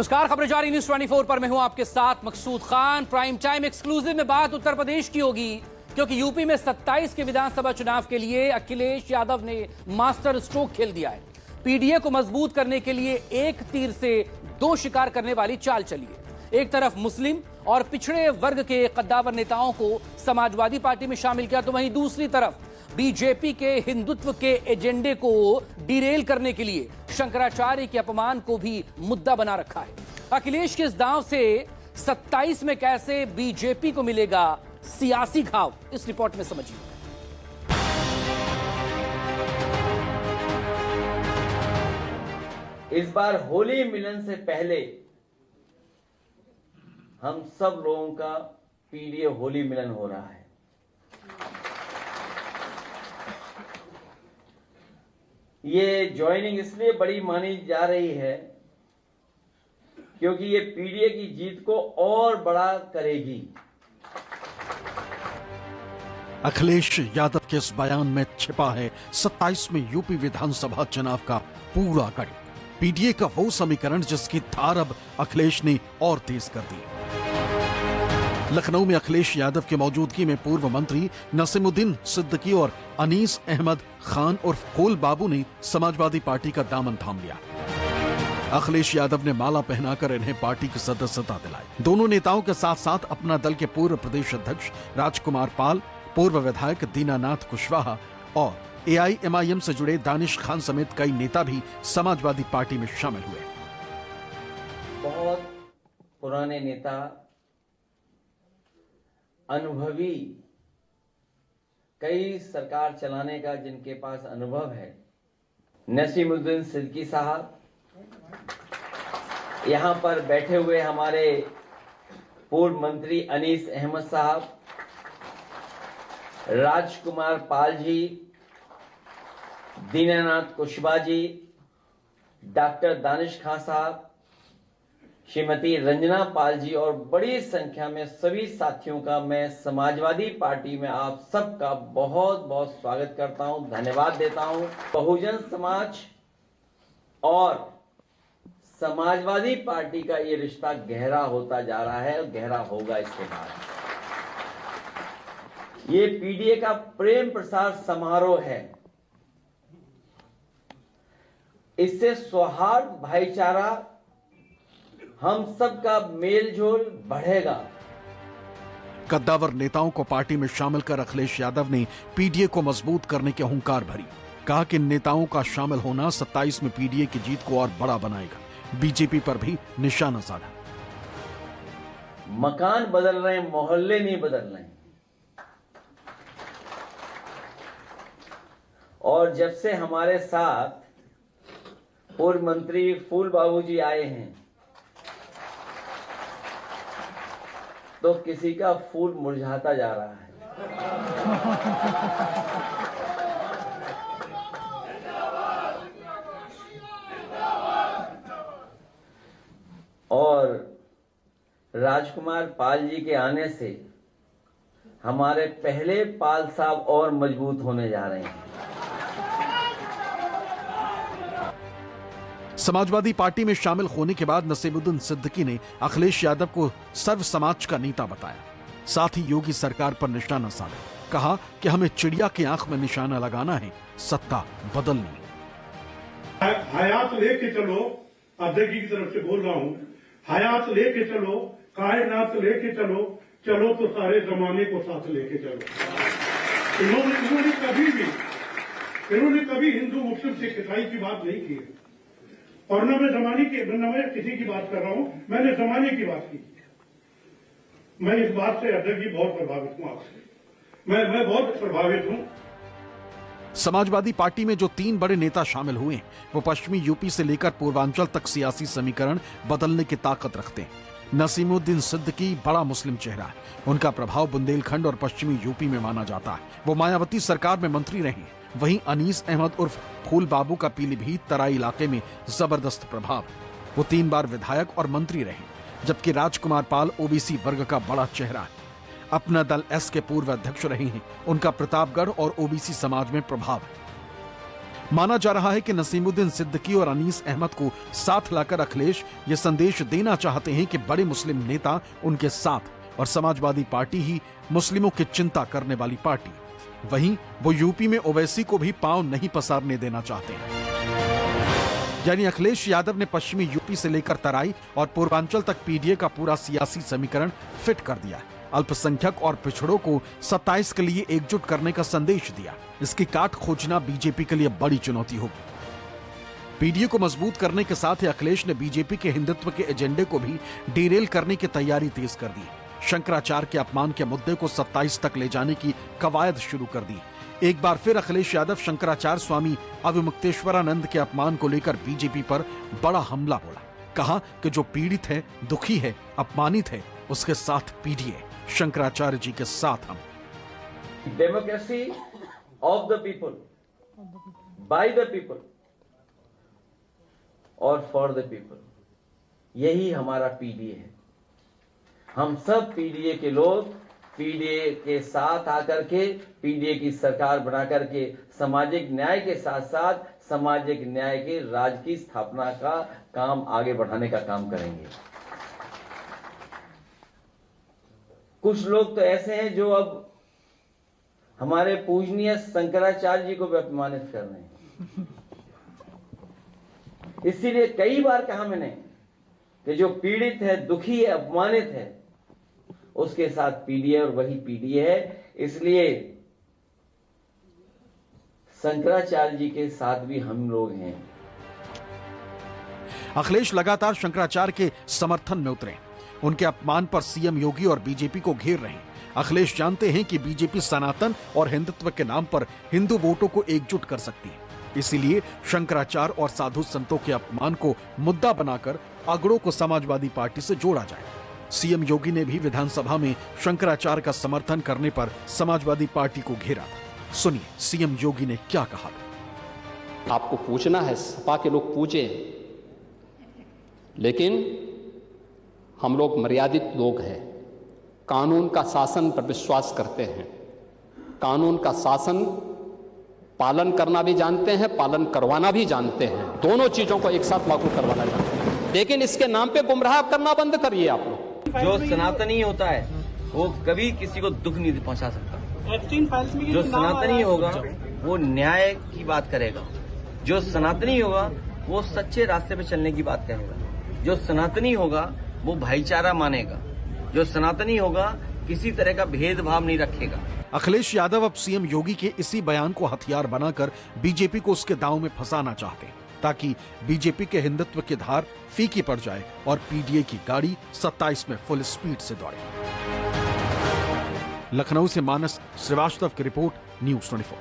नमस्कार, खबरें जारी न्यूज 24 पर मैं हूं आपके साथ मकसूद खान। प्राइम टाइम एक्सक्लूसिव में बात उत्तर प्रदेश की होगी, क्योंकि यूपी में 27 के विधानसभा चुनाव के लिए अखिलेश यादव ने मास्टर स्ट्रोक खेल दिया है। पीडीए को मजबूत करने के लिए एक तीर से दो शिकार करने वाली चाल चली है। एक तरफ मुस्लिम और पिछड़े वर्ग के कद्दावर नेताओं को समाजवादी पार्टी में शामिल किया, तो वहीं दूसरी तरफ बीजेपी के हिंदुत्व के एजेंडे को डिरेल करने के लिए शंकराचार्य के अपमान को भी मुद्दा बना रखा है। अखिलेश के इस दांव से 27 में कैसे बीजेपी को मिलेगा सियासी घाव, इस रिपोर्ट में समझिए। इस बार होली मिलन से पहले हम सब लोगों का पीडीए होली मिलन हो रहा है। ये ज्वाइनिंग इसलिए बड़ी मानी जा रही है क्योंकि ये पीडीए की जीत को और बड़ा करेगी। अखिलेश यादव के इस बयान में छिपा है 27 में यूपी विधानसभा चुनाव का पूरा गढ़। पीडीए का वो समीकरण जिसकी धार अब अखिलेश ने और तेज कर दी। लखनऊ में अखिलेश यादव की मौजूदगी में पूर्व मंत्री नसीमुद्दीन सिद्दीकी और अनीस अहमद खान और फूल बाबू ने समाजवादी पार्टी का दामन थाम लिया। अखिलेश यादव ने माला पहनाकर इन्हें पार्टी की सदस्यता दिलाई। दोनों नेताओं के साथ साथ अपना दल के पूर्व प्रदेश अध्यक्ष राजकुमार पाल, पूर्व विधायक दीनानाथ कुशवाहा और एआईएमआईएम से जुड़े दानिश खान समेत कई नेता भी समाजवादी पार्टी में शामिल हुए। बहुत पुराने नेता, अनुभवी, कई सरकार चलाने का जिनके पास अनुभव है, नसीमुद्दीन सिद्दीकी साहब, यहां पर बैठे हुए हमारे पूर्व मंत्री अनीस अहमद साहब, राजकुमार पाल जी, दीनानाथ कुशवाहा जी, डॉक्टर दानिश खान साहब, श्रीमती रंजना पाल जी और बड़ी संख्या में सभी साथियों का मैं समाजवादी पार्टी में आप सबका बहुत बहुत स्वागत करता हूं, धन्यवाद देता हूं। बहुजन समाज और समाजवादी पार्टी का ये रिश्ता गहरा होता जा रहा है और गहरा होगा इसके बाद। ये पीडीए का प्रेम प्रसार समारोह है। इससे सौहार्द, भाईचारा, हम सबका मेलजोल बढ़ेगा। कद्दावर नेताओं को पार्टी में शामिल कर अखिलेश यादव ने पीडीए को मजबूत करने की हुंकार भरी। कहा कि नेताओं का शामिल होना 27 में पीडीए की जीत को और बड़ा बनाएगा। बीजेपी पर भी निशाना साधा। मकान बदल रहे हैं, मोहल्ले नहीं बदल रहे हैं। और जब से हमारे साथ पूर्व मंत्री फूल बाबू जी आए हैं तो किसी का फूल मुरझाता जा रहा है। और राजकुमार पाल जी के आने से हमारे पहले पाल साहब और मजबूत होने जा रहे हैं। समाजवादी पार्टी में शामिल होने के बाद नसीमुद्दीन सिद्दीकी ने अखिलेश यादव को सर्व समाज का नेता बताया। साथ ही योगी सरकार पर निशाना साधा। कहा कि हमें चिड़िया की आंख में निशाना लगाना है, सत्ता बदलनी। हयात लेके चलो, अध्यक्ष की तरफ से बोल रहा हूँ, हयात लेके चलो, कायनात लेके चलो, चलो तो सारे जमाने को साथ लेके चलो। इन्होंने कभी हिंदू मुस्लिम सिख ईसाई की बात नहीं की है। और न मैं किसी की बात कर रहा हूं, मैंने जमाने की बात की। मैं इस बात से अध्यक्ष जी बहुत प्रभावित हूं आपसे। मैं बहुत प्रभावित हूं। समाजवादी पार्टी में जो 3 बड़े नेता शामिल हुए हैं, वो पश्चिमी यूपी से लेकर पूर्वांचल तक सियासी समीकरण बदलने की ताकत रखते हैं। नसीमुद्दीन सिद्दीकी बड़ा मुस्लिम चेहरा है। उनका प्रभाव बुंदेलखंड और पश्चिमी यूपी में माना जाता है। वो मायावती सरकार में मंत्री रहे। वहीं अनीस अहमद उर्फ फूल बाबू का पीलीभीत तराई इलाके में जबरदस्त प्रभाव। वो 3 बार विधायक और मंत्री रहे, जबकि राजकुमार पाल ओबीसी वर्ग का बड़ा चेहरा है। अपना दल एस के पूर्व अध्यक्ष रहे हैं। उनका प्रतापगढ़ और ओबीसी समाज में प्रभाव है। माना जा रहा है कि नसीमुद्दीन सिद्दीकी और अनीस अहमद को साथ लाकर अखिलेश ये संदेश देना चाहते हैं कि बड़े मुस्लिम नेता उनके साथ और समाजवादी पार्टी ही मुस्लिमों की चिंता करने वाली पार्टी। वहीं वो यूपी में ओवैसी को भी पांव नहीं पसारने देना चाहते हैं। यानी अखिलेश यादव ने पश्चिमी यूपी से लेकर तराई और पूर्वांचल तक पीडीए का पूरा सियासी समीकरण फिट कर दिया। अल्पसंख्यक और पिछड़ों को 27 के लिए एकजुट करने का संदेश दिया। इसकी काट खोजना बीजेपी के लिए बड़ी चुनौती होगी। पीडीए को मजबूत करने के साथ ही अखिलेश ने बीजेपी के हिंदुत्व के एजेंडे को भी डिरेल करने की तैयारी तेज कर दी। शंकराचार्य के अपमान के मुद्दे को 27 तक ले जाने की कवायद शुरू कर दी। एक बार फिर अखिलेश यादव शंकराचार्य स्वामी अविमुक्तेश्वरानंद के अपमान को लेकर बीजेपी पर बड़ा हमला बोला। कहा कि जो पीड़ित है, दुखी है, अपमानित है, उसके साथ पीडीए, शंकराचार्य जी के साथ हम। Democracy of the people, by the people और फॉर द पीपल, यही हमारा पीडीए है। हम सब पीडीए के लोग पीडीए के साथ आकर के पीडीए की सरकार बना करके सामाजिक न्याय के साथ साथ सामाजिक न्याय के राज की स्थापना का काम आगे बढ़ाने का काम करेंगे। कुछ लोग तो ऐसे हैं जो अब हमारे पूजनीय शंकराचार्य जी को भी अपमानित कर रहे हैं। इसीलिए कई बार कहा मैंने कि जो पीड़ित है, दुखी है, अपमानित है, उसके साथ पीडीए और वही पीडीए है। इसलिए शंकराचार्य जी के साथ भी हम लोग हैं। अखिलेश लगातार शंकराचार्य के समर्थन में उतरे। उनके अपमान पर सीएम योगी और बीजेपी को घेर रहे हैं। अखिलेश जानते हैं कि बीजेपी सनातन और हिंदुत्व के नाम पर हिंदू वोटों को एकजुट कर सकती है। इसीलिए शंकराचार्य और साधु संतों के अपमान को मुद्दा बनाकर अगड़ों को समाजवादी पार्टी से जोड़ा जाए। सीएम योगी ने भी विधानसभा में शंकराचार्य का समर्थन करने पर समाजवादी पार्टी को घेरा था। सुनिए सीएम योगी ने क्या कहा। आपको पूछना है, सपा के लोग पूछे, लेकिन हम लोग मर्यादित लोग हैं, कानून का शासन पर विश्वास करते हैं, कानून का शासन पालन करना भी जानते हैं, पालन करवाना भी जानते हैं, दोनों चीजों को एक साथ लागू करवाना जानते हैं। लेकिन इसके नाम पे गुमराह करना बंद करिए आप लोग। जो सनातनी होता है वो कभी किसी को दुख नहीं पहुंचा सकता। जो सनातनी होगा वो न्याय की बात करेगा। जो सनातनी होगा वो सच्चे रास्ते पे चलने की बात करेगा। जो सनातनी होगा वो भाईचारा मानेगा। जो सनातनी होगा किसी तरह का भेदभाव नहीं रखेगा। अखिलेश यादव अब सीएम योगी के इसी बयान को हथियार बनाकर बीजेपी को उसके दांव में फंसाना चाहते हैं, ताकि बीजेपी के हिंदुत्व की धार फीकी पड़ जाए और पीडीए की गाड़ी 27 में फुल स्पीड से दौड़े। लखनऊ से मानस श्रीवास्तव की रिपोर्ट, न्यूज़ 24।